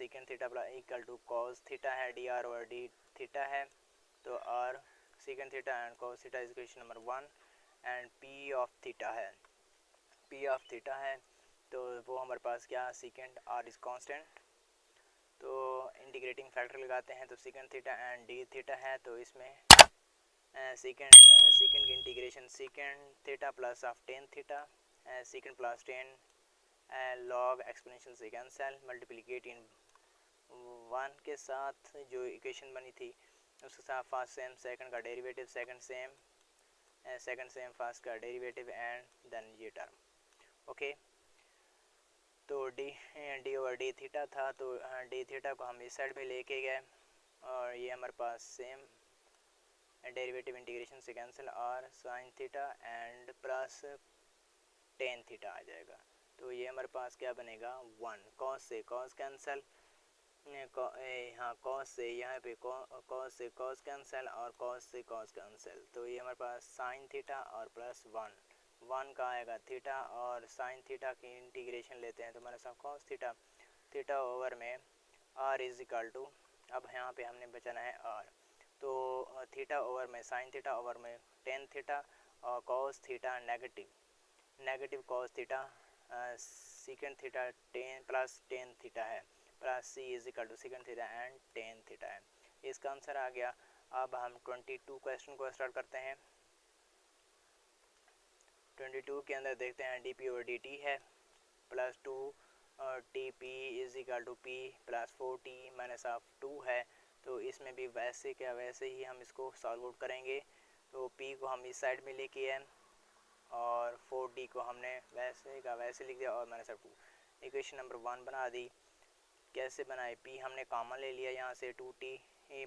Secant theta equal to cos theta है, d r over d theta है। तो r secant theta and cos theta is equation number 1 and p of theta है, p of theta है तो वो हमारे पास क्या सीकेंट आर इज कांस्टेंट। तो इंटीग्रेटिंग फैक्टर लगाते हैं तो secant theta and d theta है तो इसमें सीकेंट की integration secant theta plus of tan theta secant plus tan log exponential से कैंसल मल्टीप्लिकेट इन 1 के साथ जो इक्वेशन बनी थी उसके साथ फर्स्ट सेम सेकंड का डेरिवेटिव सेकंड सेम फर्स्ट का डेरिवेटिव एंड देन ये टर्म। ओके तो डी ओवर डी थीटा था तो डी थीटा को हम इस साइड में लेके गए और ये हमारे पास सेम डेरिवेटिव इंटीग्रेशन से कैंसिल और sine theta and plus tan theta आ जाएगा। तो ये हमारे पास क्या बनेगा 1 कॉस से कॉस कैंसिल, हाँ कॉस से यहाँ पे कॉस से कॉस कैंसिल और कॉस से कॉस कैंसिल। तो ये हमारे पास साइन थीटा और प्लस 1 का आएगा थीटा और साइन थीटा की इंटीग्रेशन लेते हैं तो हमारे साथ कॉस थीटा ओवर में आर इज इक्वल टू, अब यहाँ पे हमने बचाना है आर तो थीटा ओवर में साइन थीटा ओवर में टेन थीटा और cos theta negative cos theta secant theta tan theta है plus c is equal to secant theta and tan theta है। इसका आंसर आ गया। अब हम 22 क्वेश्चन को स्टार्ट करते हैं। 22 के अंदर देखते हैं डी पी और डी टी है प्लस 2 और T P is equal to P plus 4t minus of 2 है तो इसमें भी वैसे ही हम इसको सॉल्व आउट करेंगे। तो p को हम इस साइड में लेके आए और 4d को हमने वैसे लिख दिया और माइनस ऑफ 2 इक्वेशन नंबर 1 बना दी। कैसे बनाए, p हमने कॉमन ले लिया यहाँ से 2t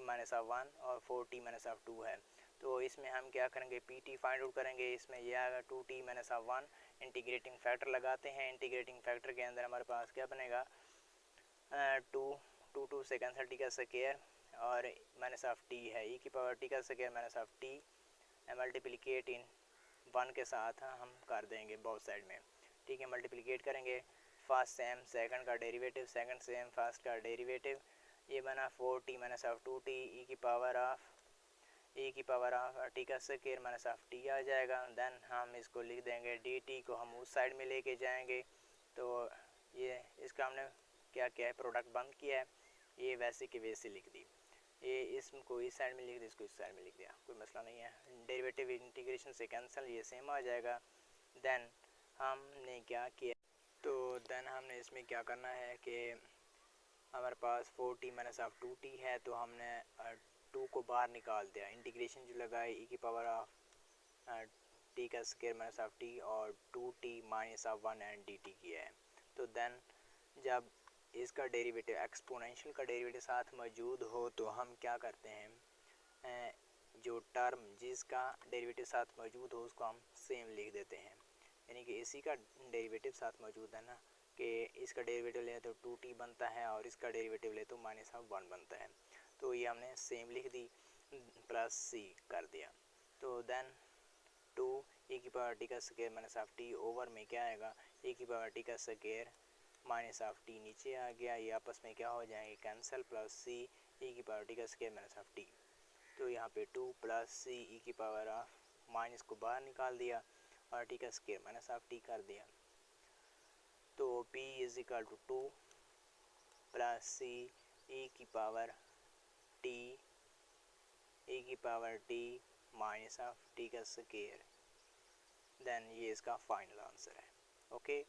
माइनस ऑफ 1 और 4t माइनस ऑफ 2 है तो इसमें हम क्या करेंगे pt फाइंड आउट करेंगे। इसमें यह आएगा 2t minus of 1, integrating factor लगाते हैं। इंटीग्रेटिंग फैक्टर के अंदर हमारे पास क्या बनेगा 2 से कैंसिल टी का स्क्वायर और माइनस ऑफ टी है ई की पावर टी का स्क्वायर माइनस ऑफ टी मल्टीप्लिकेट इन 1 के साथ हम कर देंगे बोथ साइड में। ठीक है मल्टीप्लिकेट करेंगे फर्स्ट सेम सेकंड का डेरिवेटिव सेकंड सेम फर्स्ट का डेरिवेटिव ये बना 4t माइनस ऑफ 2t ई की पावर ऑफ टी का स्क्वायर माइनस ऑफ टी आ जाएगा। देन हम इसको लिख देंगे dt को हम उस साइड में लेके जाएंगे तो ये इसका हमने क्या किया है प्रोडक्ट बंद किया है, ये वैसे के वैसे लिख दी। ये इसको इस साइड में लिख दिया इसको इस साइड में लिख दिया, कोई मसला नहीं है। डेरिवेटिव इंटीग्रेशन से कैंसिल ये सेम आ जाएगा। देन हमने क्या किया तो देन हमने इसमें क्या करना है कि हमारे पास 4t माइनस ऑफ 2t है तो हमने 2 को बाहर निकाल दिया। इंटीग्रेशन जो लगाए ई की पावर ऑफ टी का स्क्वायर माइनस ऑफ टी और 2t minus of 1 and dt किया है। तो देन जब इसका डेरिवेटिव एक्सपोनेंशियल का डेरिवेटिव साथ मौजूद हो तो हम क्या करते हैं जो टर्म जिसका डेरिवेटिव साथ मौजूद हो उसको हम सेम लिख देते हैं। यानी कि इसी का डेरिवेटिव साथ मौजूद है ना कि इसका डेरिवेटिव ले तो 2t बनता है और इसका डेरिवेटिव ले तो माइनस ऑफ 1 बनता है तो ये हमने सेम लिख दी प्लस c कर दिया। तो देन 2 e की पावर टी का square minus of T over में क्या आएगा e की पावर टी का स्क्वायर माइनस ऑफ टी नीचे आ गया, ये आपस में क्या हो जाएंगे कैंसिल प्लस सी ई की पावर टी का स्क्वायर माइनस ऑफ टी। तो यहाँ पे 2 प्लस सी ई की पावर ऑफ माइनस को बाहर निकाल दिया और टी का स्क्वायर माइनस ऑफ टी कर दिया। तो p is equal to 2 plus c e की power t minus of t का स्क्वायर। देन ये इसका फाइनल आंसर है। ओके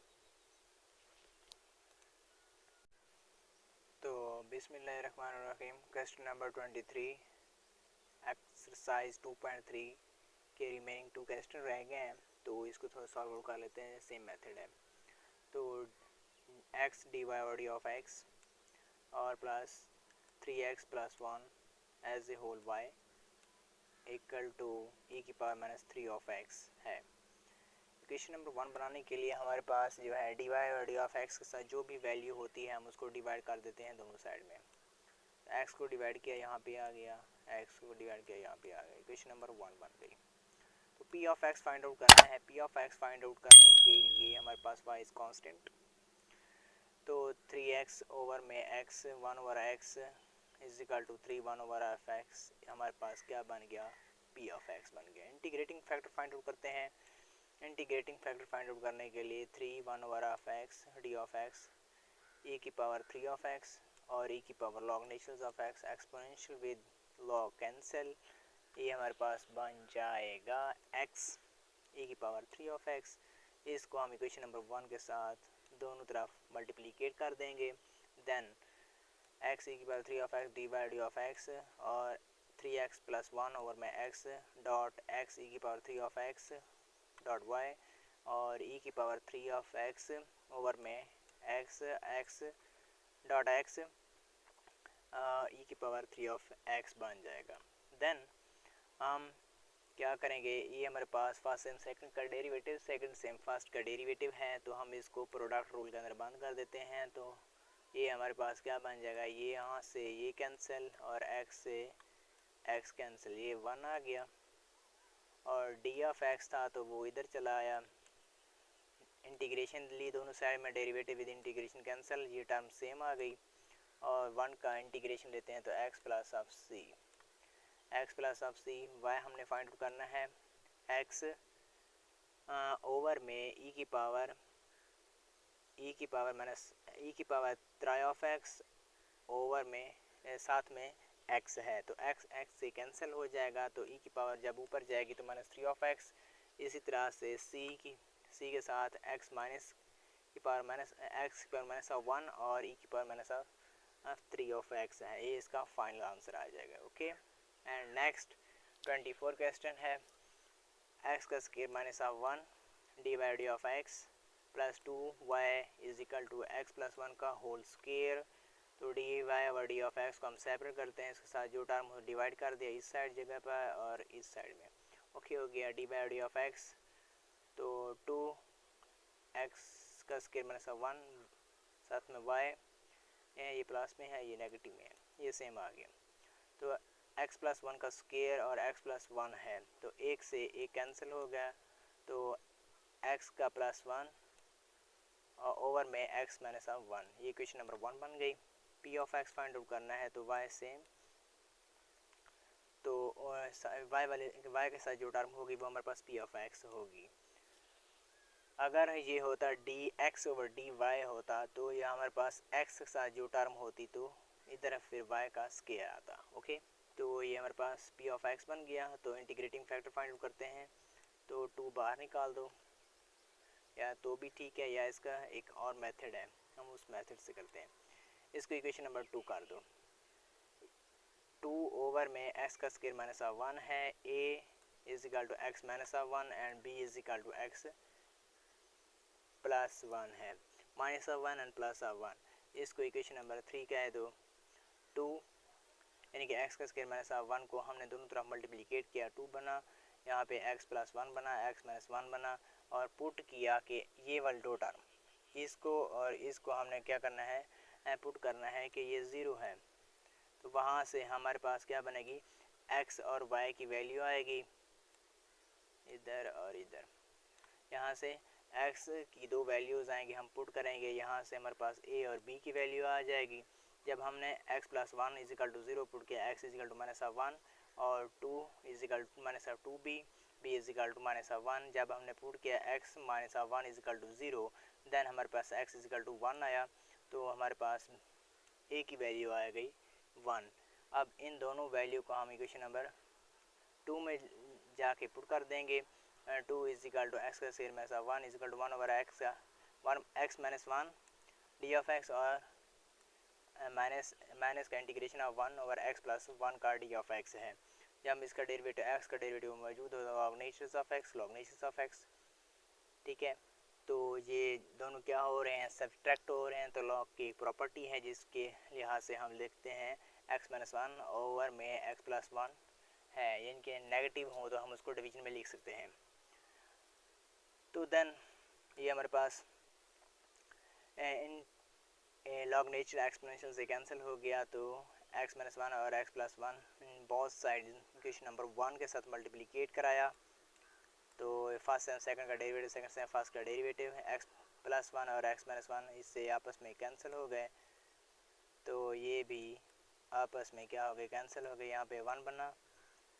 तो बिस्मिल्लाहिर्रहमानिर्रहीम क्वेश्चन नंबर 23 एक्सरसाइज 2.3 के रिमेनिंग 2 क्वेश्चन रह गए हैं तो इसको थोड़ा सॉल्व आउट कर लेते हैं। सेम मेथड है तो x dy over D of x और plus 3x plus 1 as a whole y equal to e की पावर माइनस 3 ऑफ x है। इक्वेशन नंबर 1 बनाने के लिए हमारे पास जो है dy और डी ऑफ x के साथ जो भी वैल्यू होती है हम उसको डिवाइड कर देते हैं दोनों साइड में। x को डिवाइड किया यहाँ पे आ गया, x को डिवाइड किया यहाँ पे आ गया, इक्वेशन नंबर 1 बन गई। तो p of x find out करना है। p of x find out करने के लिए हमारे पास y इज कांस्टेंट तो 3x ओवर में x 1 over x is equal to 3 1 over F X, हमारे पास क्या बन गया, p ऑफ x बन गया। इंटीग्रेटिंग फैक्टर फाइंड आउट करते हैं। इंटीग्रेटिंग फैक्टर फाइंड आउट करने के लिए 3 1 over F x D of x e की पावर 3 ऑफ x और e की power log natural of x exponential with log cancel, ये हमारे पास बन जाएगा x e की पावर 3 ऑफ x। इसको हम इक्वेशन नंबर 1 के साथ दोनों तरफ मल्टीप्लिकेट कर देंगे। देन x e की power 3 of x divide of x और 3x प्लस 1 ओवर में x डॉट x e की power 3 of x dot y और e की पावर 3 ऑफ x ओवर में x x dot x e की power 3 of x बन जाएगा। Then हम क्या करेंगे, ये हमारे पास फर्स्ट सेम सेकंड का डेरिवेटिव, सेकंड सेम फर्स्ट का डेरिवेटिव है, तो हम इसको प्रोडक्ट रूल के अंदर बंद कर देते हैं। तो ये हमारे पास क्या बन जाएगा, ये यहाँ से ये कैंसिल और x से x कैंसिल, ये 1 आ गया और d ऑफ x था तो वो इधर चला आया। इंटीग्रेशन ली दोनों साइड में, डेरिवेटिव विद इंटीग्रेशन कैंसिल, ये टर्म सेम आ गई और 1 का इंटीग्रेशन लेते हैं तो x plus of c, x plus of c y हमने फाइंड आउट करना है। x ओवर में e की पावर माइनस e की पावर 3 ऑफ x ओवर में साथ में x है तो x से कैंसिल हो जाएगा, तो e की पावर जब ऊपर जाएगी तो माइनस 3 ऑफ x। इसी तरह से c के साथ x माइनस की पावर माइनस ऑफ 1 और e की power minus of 3 of x है। ये इसका फाइनल आंसर आ जाएगा। ओके, एंड नेक्स्ट 24 क्वेश्चन है, x का square minus of 1 divide of x plus 2y is equal to x plus 1 का होल स्क्वायर। तो डी वाई और डी ऑफ एक्स को हम सेपरेट करते हैं, इसके साथ जो टर्म हो डिवाइड कर दिया इस साइड जगह पर और इस साइड में। ओके हो गया, D by D of x तो 2x का स्क्वायर माइनस 1 साथ में y, ये प्लस में है ये नेगेटिव में है, ये सेम आ गया। तो x प्लस 1 का स्क्वायर और x प्लस 1 है तो एक से एक कैंसिल हो गया, तो x का प्लस 1 और ओवर में x माइनस 1, ये क्वेश्चन नंबर 1 बन गई। p of x find out करना है तो y सेम, तो y के साथ जो टर्म होगी वो हमारे पास p ऑफ x होगी। अगर ये होता dx ओवर dy होता तो ये हमारे पास x के साथ जो टर्म होती तो इधर फिर y का स्क्वायर आता। ओके, तो ये हमारे पास p ऑफ x बन गया। तो इंटीग्रेटिंग फैक्टर फाइंड आउट करते हैं, तो 2 बाहर निकाल दो या तो भी ठीक है, या इसका एक और मेथड है हम उस मेथड से करते हैं। इसको इक्वेशन नंबर 2 कर दो, 2 ओवर में x का स्क्वायर माइनस 1 है, a is equal to x minus 1 and b is equal to x plus 1 है, माइनस 1 एंड प्लस 1। इसको इक्वेशन नंबर 3 कह दो। 2 यानी कि x का स्क्वायर माइनस 1 को हमने दोनों तरफ मल्टीप्लिकेट किया, 2 बना, यहाँ पे x प्लस 1 बना, x माइनस 1 बना और पुट किया कि ये वाला दो टर्म इसको और इसको हमने क्या करना है, पुट करना है कि ये 0 है। तो वहाँ से हमारे पास क्या बनेगी, x और y की वैल्यू आएगी इधर और इधर। यहाँ से x की दो वैल्यूज़ आएंगी, हम पुट करेंगे, यहाँ से हमारे पास a और b की वैल्यू आ जाएगी। जब हमने x plus 1 is equal to 0 put किया, x is equal to minus 1 और 2 is equal to minus 2b, b is equal to minus 1। जब हमने पुट किया x minus 1 is equal to 0, then हमारे पास x इज इक्वल टू 1 आया, तो हमारे पास a की वैल्यू आ गई 1। अब इन दोनों वैल्यू को हम इक्वेशन नंबर 2 में जाके पुट कर देंगे। 2 इज इक्वल टू एक्स का square minus 1 is equal to 1 over x का 1 x minus 1 d of x और माइनस का integration of 1 over x plus 1 का डी ऑफ एक्स है। जब इसका डेरिवेटिव एक्स का डेरिवेटिव मौजूद होगा log natural of x, log natural of x, ठीक है। तो ये दोनों क्या हो रहे हैं, सब्ट्रैक्ट हो रहे हैं, तो लॉग की प्रॉपर्टी है जिसके लिहाज से हम लिखते हैं एक्स माइनस 1 ओवर में एक्स प्लस 1 है, यानी कि नेगेटिव हो तो हम उसको डिवीजन में लिख सकते हैं। तो देन ये हमारे पास इन लॉग नेचुरल एक्सपोनेंशियल से कैंसिल हो गया, तो x माइनस 1 और x plus 1 both side equation number 1 के साथ मल्टीप्लिकेट कराया, तो फर्स्ट सेम सेकंड का डेरिवेटिव, सेकंड सेम फर्स्ट का डेरिवेटिव, x +1 और x-1 इससे आपस में कैंसिल हो गए, तो ये भी आपस में क्या हो गए, कैंसिल हो गए। यहाँ पे 1 बना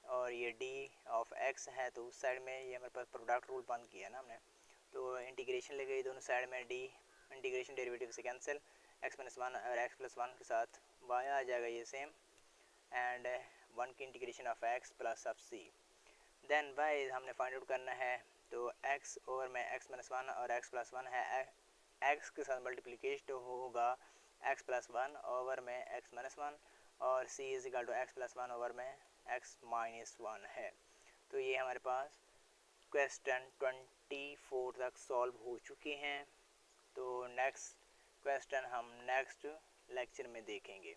और ये d ऑफ x है तो उस साइड में ये हमारे पास प्रोडक्ट रूल बंद किया ना हमने, तो इंटीग्रेशन ले गई दोनों साइड में, d इंटीग्रेशन डेरिवेटिव से कैंसिल, x-1 और x+1 के साथ y आ जाएगा ये सेम, एंड 1 की integration of x plus of c। Then y हमने फाइंड आउट करना है, तो x ओवर में x-1 और x+1 है, x के साथ मल्टीप्लिकेशन तो होगा x+1 ओवर में x-1 और c is equal to x+1 over में x-1 है। तो ये हमारे पास क्वेश्चन 24 तक सॉल्व हो चुके हैं। तो नेक्स्ट क्वेश्चन हम नेक्स्ट लेक्चर में देखेंगे।